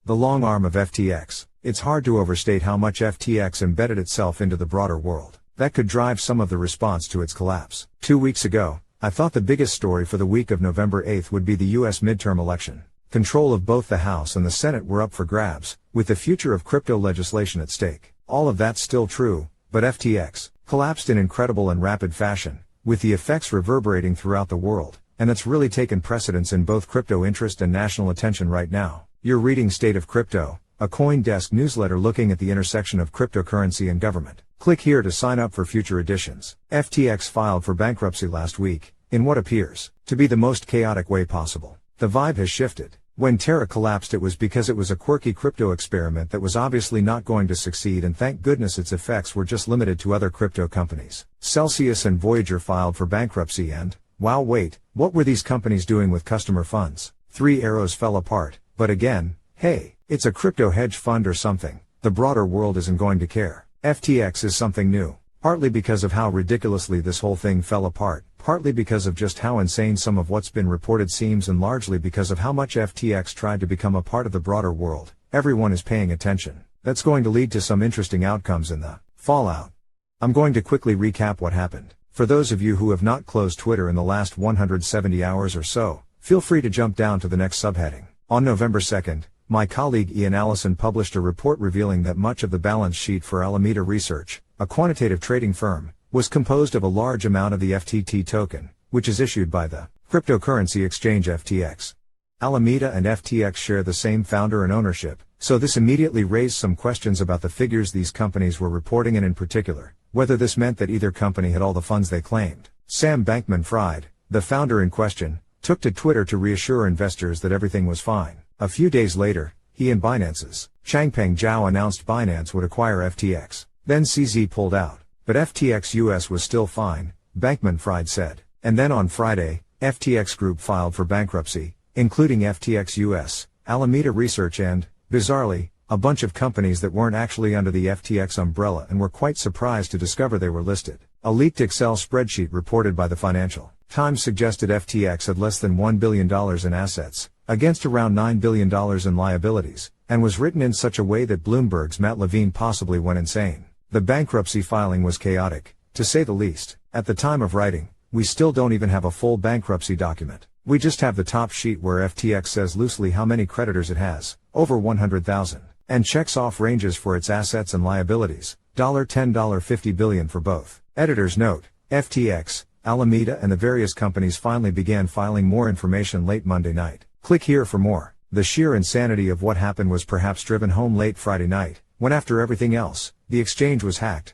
The long arm of FTX. It's hard to overstate how much FTX embedded itself into the broader world. That could drive some of the response to its collapse. 2 weeks ago, I thought the biggest story for the week of November 8th would be the US midterm election. Control of both the House and the Senate were up for grabs, with the future of crypto legislation at stake. All of that's still true, but FTX collapsed in incredible and rapid fashion, with the effects reverberating throughout the world, and it's really taken precedence in both crypto interest and national attention right now. You're reading State of Crypto, a CoinDesk newsletter looking at the intersection of cryptocurrency and government. Click here to sign up for future editions. FTX filed for bankruptcy last week, in what appears to be the most chaotic way possible. The vibe has shifted. When Terra collapsed, it was because it was a quirky crypto experiment that was obviously not going to succeed, and thank goodness its effects were just limited to other crypto companies. Celsius and Voyager filed for bankruptcy and, wow, wait, what were these companies doing with customer funds? Three Arrows fell apart, but again, hey, it's a crypto hedge fund or something. The broader world isn't going to care. FTX is something new, partly because of how ridiculously this whole thing fell apart, partly because of just how insane some of what's been reported seems, and largely because of how much FTX tried to become a part of the broader world. Everyone is paying attention. That's going to lead to some interesting outcomes in the fallout. I'm going to quickly recap what happened. For those of you who have not closed Twitter in the last 170 hours or so, feel free to jump down to the next subheading. On November 2nd, my colleague Ian Allison published a report revealing that much of the balance sheet for Alameda Research, a quantitative trading firm, was composed of a large amount of the FTT token, which is issued by the cryptocurrency exchange FTX. Alameda and FTX share the same founder and ownership, so this immediately raised some questions about the figures these companies were reporting, and in particular, whether this meant that either company had all the funds they claimed. Sam Bankman-Fried, the founder in question, took to Twitter to reassure investors that everything was fine. A few days later, he and Binance's Changpeng Zhao announced Binance would acquire FTX. Then CZ pulled out. But FTX US was still fine, Bankman-Fried said. And then on Friday, FTX Group filed for bankruptcy, including FTX US, Alameda Research and, bizarrely, a bunch of companies that weren't actually under the FTX umbrella and were quite surprised to discover they were listed. A leaked Excel spreadsheet reported by the Financial Times suggested FTX had less than $1 billion in assets, against around $9 billion in liabilities, and was written in such a way that Bloomberg's Matt Levine possibly went insane. The bankruptcy filing was chaotic, to say the least. At the time of writing, we still don't even have a full bankruptcy document. We just have the top sheet where FTX says loosely how many creditors it has, over 100,000, and checks off ranges for its assets and liabilities, $10, $50 billion for both. Editor's note: FTX, Alameda and the various companies finally began filing more information late Monday night. Click here for more. The sheer insanity of what happened was perhaps driven home late Friday night, when after everything else, the exchange was hacked.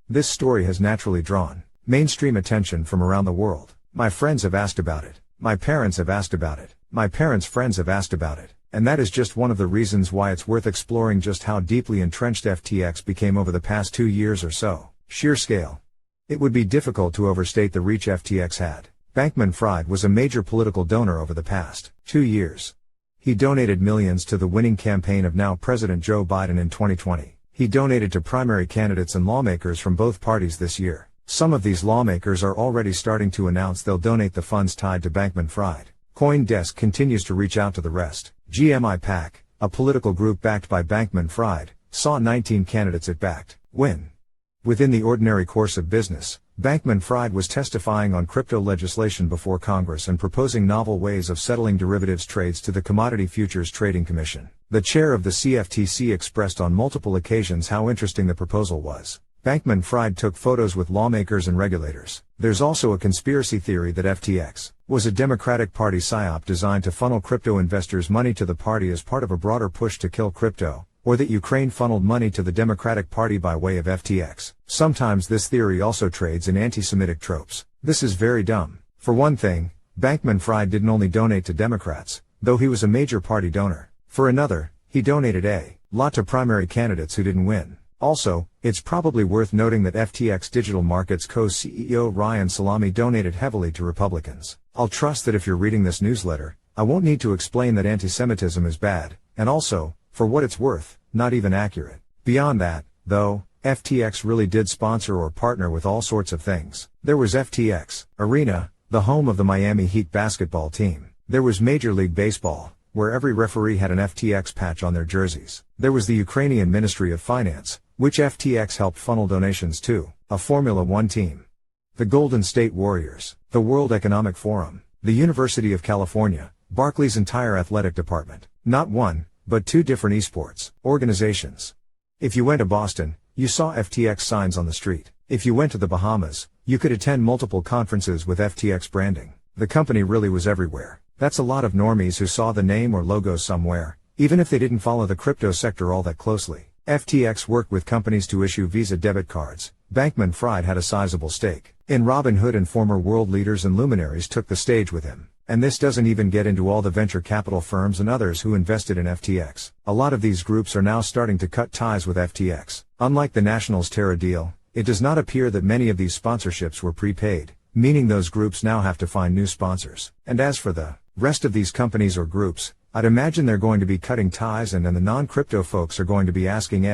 This story has naturally drawn mainstream attention from around the world. My friends have asked about it. My parents have asked about it. My parents' friends have asked about it. And that is just one of the reasons why it's worth exploring just how deeply entrenched FTX became over the past 2 years or so. Sheer scale. It would be difficult to overstate the reach FTX had. Bankman-Fried was a major political donor over the past 2 years. He donated millions to the winning campaign of now President Joe Biden in 2020. He donated to primary candidates and lawmakers from both parties this year. Some of these lawmakers are already starting to announce they'll donate the funds tied to Bankman-Fried. CoinDesk continues to reach out to the rest. GMI PAC, a political group backed by Bankman-Fried, saw 19 candidates it backed win. Within the ordinary course of business, Bankman-Fried was testifying on crypto legislation before Congress and proposing novel ways of settling derivatives trades to the Commodity Futures Trading Commission. The chair of the CFTC expressed on multiple occasions how interesting the proposal was. Bankman-Fried took photos with lawmakers and regulators. There's also a conspiracy theory that FTX was a Democratic Party psyop designed to funnel crypto investors' money to the party as part of a broader push to kill crypto, or that Ukraine funneled money to the Democratic Party by way of FTX. Sometimes this theory also trades in anti-Semitic tropes. This is very dumb. For one thing, Bankman-Fried didn't only donate to Democrats, though he was a major party donor. For another, he donated a lot to primary candidates who didn't win. Also, it's probably worth noting that FTX Digital Markets co-CEO Ryan Salami donated heavily to Republicans. I'll trust that if you're reading this newsletter, I won't need to explain that anti-Semitism is bad, and also, for what it's worth, not even accurate. Beyond that, though, FTX really did sponsor or partner with all sorts of things. There was FTX Arena, the home of the Miami Heat basketball team. There was Major League Baseball, where every referee had an FTX patch on their jerseys. There was the Ukrainian Ministry of Finance, which FTX helped funnel donations to, a Formula One team. The Golden State Warriors, the World Economic Forum, the University of California, Barclays' entire athletic department. Not one, but two different esports organizations. If you went to Boston, you saw FTX signs on the street. If you went to the Bahamas, you could attend multiple conferences with FTX branding. The company really was everywhere. That's a lot of normies who saw the name or logo somewhere, even if they didn't follow the crypto sector all that closely. FTX worked with companies to issue Visa debit cards. Bankman-Fried had a sizable stake in Robinhood, and former world leaders and luminaries took the stage with him. And this doesn't even get into all the venture capital firms and others who invested in FTX. A lot of these groups are now starting to cut ties with FTX. Unlike the Nationals Terra deal, it does not appear that many of these sponsorships were prepaid, meaning those groups now have to find new sponsors. And as for the rest of these companies or groups, I'd imagine they're going to be cutting ties, and then the non-crypto folks are going to be asking,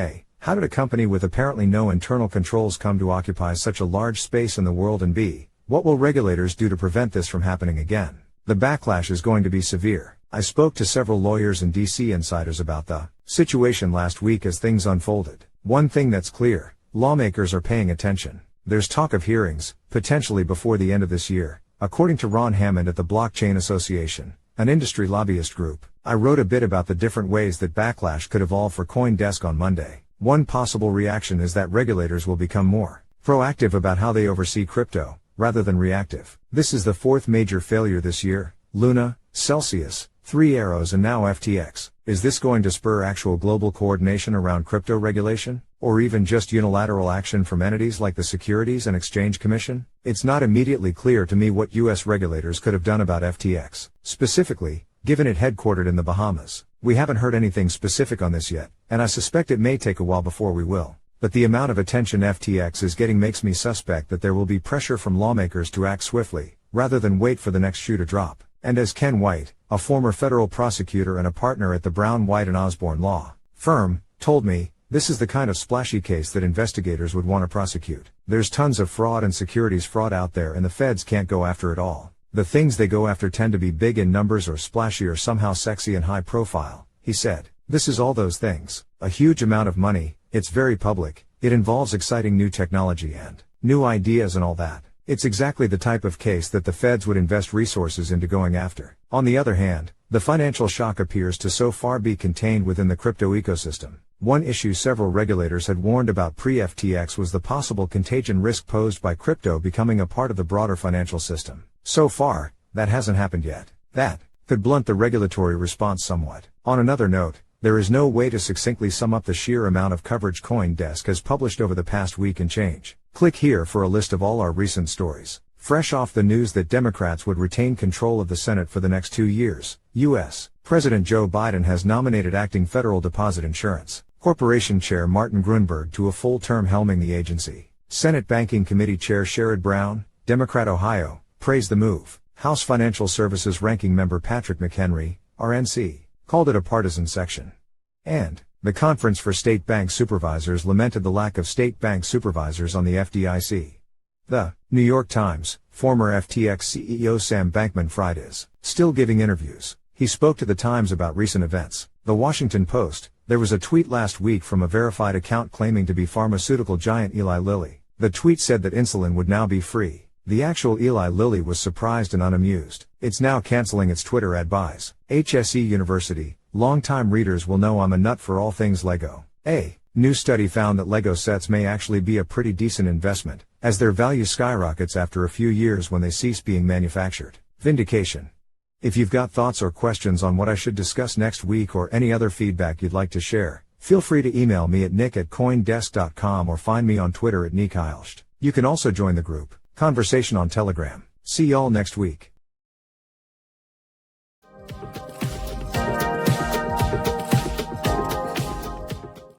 how did a company with apparently no internal controls come to occupy such a large space in the world, and B, what will regulators do to prevent this from happening again? The backlash is going to be severe. I spoke to several lawyers and DC insiders about the situation last week as things unfolded. One thing that's clear, lawmakers are paying attention. There's talk of hearings, potentially before the end of this year, according to Ron Hammond at the Blockchain Association, an industry lobbyist group. I wrote a bit about the different ways that backlash could evolve for CoinDesk on Monday. One possible reaction is that regulators will become more proactive about how they oversee crypto, rather than reactive. This is the fourth major failure this year: Luna, Celsius, Three Arrows, and now FTX. Is this going to spur actual global coordination around crypto regulation? Or even just unilateral action from entities like the Securities and Exchange Commission? It's not immediately clear to me what US regulators could have done about FTX. Specifically, given it headquartered in the Bahamas. We haven't heard anything specific on this yet, and I suspect it may take a while before we will. But the amount of attention FTX is getting makes me suspect that there will be pressure from lawmakers to act swiftly, rather than wait for the next shoe to drop. And as Ken White, a former federal prosecutor and a partner at the Brown, White and Osborne law firm, told me, this is the kind of splashy case that investigators would want to prosecute. There's tons of fraud and securities fraud out there, and the feds can't go after it all. The things they go after tend to be big in numbers or splashy or somehow sexy and high profile, he said. This is all those things. A huge amount of money, it's very public, it involves exciting new technology and new ideas and all that. It's exactly the type of case that the feds would invest resources into going after. On the other hand, the financial shock appears to so far be contained within the crypto ecosystem. One issue several regulators had warned about pre-FTX was the possible contagion risk posed by crypto becoming a part of the broader financial system. So far, that hasn't happened yet. That could blunt the regulatory response somewhat. On another note, there is no way to succinctly sum up the sheer amount of coverage CoinDesk has published over the past week and change. Click here for a list of all our recent stories. Fresh off the news that Democrats would retain control of the Senate for the next 2 years, U.S. President Joe Biden has nominated acting Federal Deposit Insurance Corporation Chair Martin Grunberg to a full term helming the agency. Senate Banking Committee Chair Sherrod Brown, Democrat Ohio, praised the move. House Financial Services Ranking Member Patrick McHenry, RNC, called it a partisan section. And the Conference for State Bank Supervisors lamented the lack of state bank supervisors on the FDIC. The New York Times, former FTX CEO Sam Bankman-Fried is still giving interviews. He spoke to the Times about recent events. The Washington Post, there was a tweet last week from a verified account claiming to be pharmaceutical giant Eli Lilly. The tweet said that insulin would now be free. The actual Eli Lilly was surprised and unamused. It's now canceling its Twitter ad buys. HSE University, longtime readers will know I'm a nut for all things Lego. A new study found that Lego sets may actually be a pretty decent investment, as their value skyrockets after a few years when they cease being manufactured. Vindication. If you've got thoughts or questions on what I should discuss next week or any other feedback you'd like to share, feel free to email me at nick@coindesk.com or find me on Twitter at nickheilst. You can also join the group conversation on Telegram. See y'all next week.